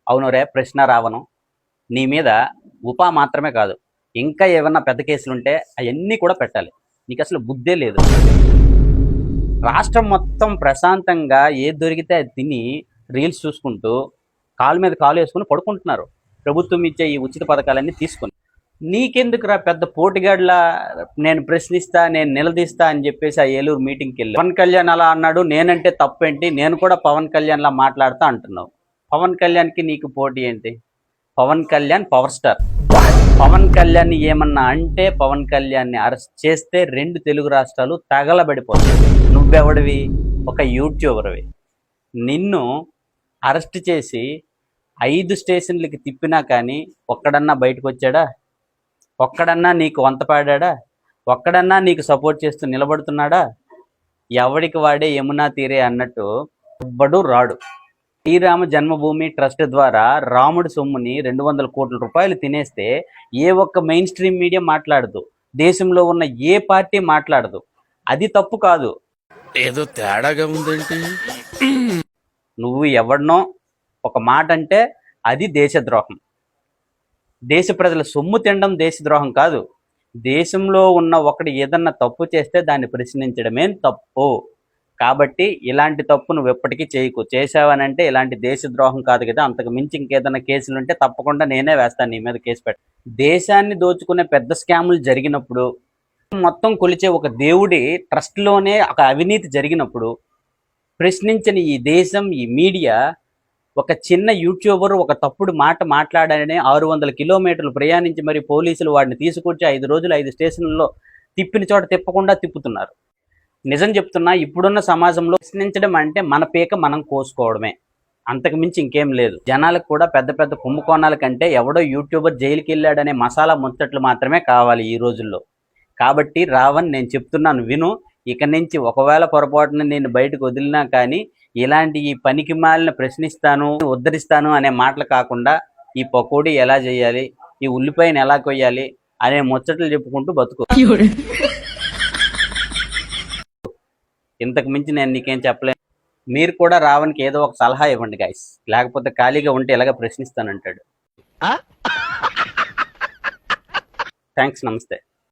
అవును రే ప్రశ్న రావణం, నీ మీద ఉపా మాత్రమే కాదు ఇంకా ఏమన్నా పెద్ద కేసులుంటే అవన్నీ కూడా పెట్టాలి. నీకు అసలు బుద్ధే లేదు. రాష్ట్రం మొత్తం ప్రశాంతంగా ఏది దొరికితే అది తిని రీల్స్ చూసుకుంటూ కాలు మీద కాలు వేసుకుని పడుకుంటున్నారు, ప్రభుత్వం ఇచ్చే ఈ ఉచిత పథకాలన్నీ తీసుకుని. నీకెందుకురా పెద్ద పోటీగాడిలా నేను ప్రశ్నిస్తా, నేను నిలదీస్తా అని చెప్పేసి ఆ ఏలూరు మీటింగ్కి వెళ్ళి పవన్ కళ్యాణ్ అలా అన్నాడు, నేనంటే తప్పేంటి, నేను కూడా పవన్ కళ్యాణ్లా మాట్లాడుతా అంటున్నావు. పవన్ కళ్యాణ్కి నీకు పోటీ ఏంటి? Pawan Kalyan power star. పవన్ కళ్యాణ్ ఏమన్నా అంటే పవన్ కళ్యాణ్ని అరెస్ట్ చేస్తే 2 తెలుగు రాష్ట్రాలు తగలబడిపోతాయి. నువ్వెవడివి? ఒక యూట్యూబర్వి. నిన్ను అరెస్ట్ చేసి 5 స్టేషన్లకి తిప్పినా కానీ ఒక్కడన్నా బయటకు వచ్చాడా? ఒక్కడన్నా నీకు వంత పాడా? ఒక్కడన్నా నీకు సపోర్ట్ చేస్తూ నిలబడుతున్నాడా? ఎవడికి వాడే యమునా తీరే అన్నట్టు ఎవ్వడు రాడు. శ్రీరామ జన్మభూమి ట్రస్ట్ ద్వారా రాముడి సొమ్ముని 200 కోట్ల రూపాయలు తినేస్తే ఏ ఒక్క మెయిన్ స్ట్రీమ్ మీడియా మాట్లాడదు, దేశంలో ఉన్న ఏ పార్టీ మాట్లాడదు. అది తప్పు కాదు. ఏదో తేడాగా ఉందేంటి? నువ్వు ఎవడినో ఒక మాట అంటే అది దేశద్రోహం. దేశ ప్రజల సొమ్ము తినడం దేశద్రోహం కాదు. దేశంలో ఉన్న ఒకటి ఏదన్నా తప్పు చేస్తే దాన్ని ప్రశ్నించడమే తప్పు. కాబట్టి ఇలాంటి తప్పు నువ్వు ఎప్పటికీ చేయకు. చేసావనంటే ఇలాంటి దేశద్రోహం కాదు కదా, అంతకు మించి ఇంకేదైనా కేసులు ఉంటే తప్పకుండా నేనే వేస్తాను నీ మీద కేసు పెట్టి. దేశాన్ని దోచుకునే పెద్ద స్కాములు జరిగినప్పుడు, మొత్తం కొలిచే ఒక దేవుడి ట్రస్ట్లోనే ఒక అవినీతి జరిగినప్పుడు ప్రశ్నించని ఈ దేశం, ఈ మీడియా, ఒక చిన్న యూట్యూబర్ ఒక తప్పుడు మాట మాట్లాడాలని 600 కిలోమీటర్లు ప్రయాణించి మరి పోలీసులు వాడిని తీసుకొచ్చి 5 రోజులు 5 స్టేషన్లలో తిప్పిన చోట తిప్పకుండా తిప్పుతున్నారు. నిజం చెప్తున్నా, ఇప్పుడున్న సమాజంలో ప్రశ్నించడం అంటే మన పీక మనం కోసుకోవడమే, అంతకు మించి ఇంకేం లేదు. జనాలకు కూడా పెద్ద పెద్ద కుంభకోణాల కంటే ఎవడో యూట్యూబర్ జైలుకి వెళ్ళాడనే మసాలా ముచ్చట్లు మాత్రమే కావాలి ఈ రోజుల్లో. కాబట్టి రావణ్, నేను చెప్తున్నాను విను. ఇక నుంచి ఒకవేళ పొరపాటున నేను బయటకు వదిలినా కానీ ఇలాంటి ఈ పనికి మాలిన ప్రశ్నిస్తాను, ఉద్ధరిస్తాను అనే మాటలు కాకుండా ఈ పకోడీ ఎలా చేయాలి, ఈ ఉల్లిపాయను ఎలా కొయ్యాలి అనే ముచ్చట్లు చెప్పుకుంటూ బతుకు. ఇంతకు మించి నేను నీకేం చెప్పలేను. మీరు కూడా రావణ్కి ఏదో ఒక సలహా ఇవ్వండి గైస్, లేకపోతే ఖాళీగా ఉంటే ఎలాగ ప్రశ్నిస్తానంటాడు. థ్యాంక్స్, నమస్తే.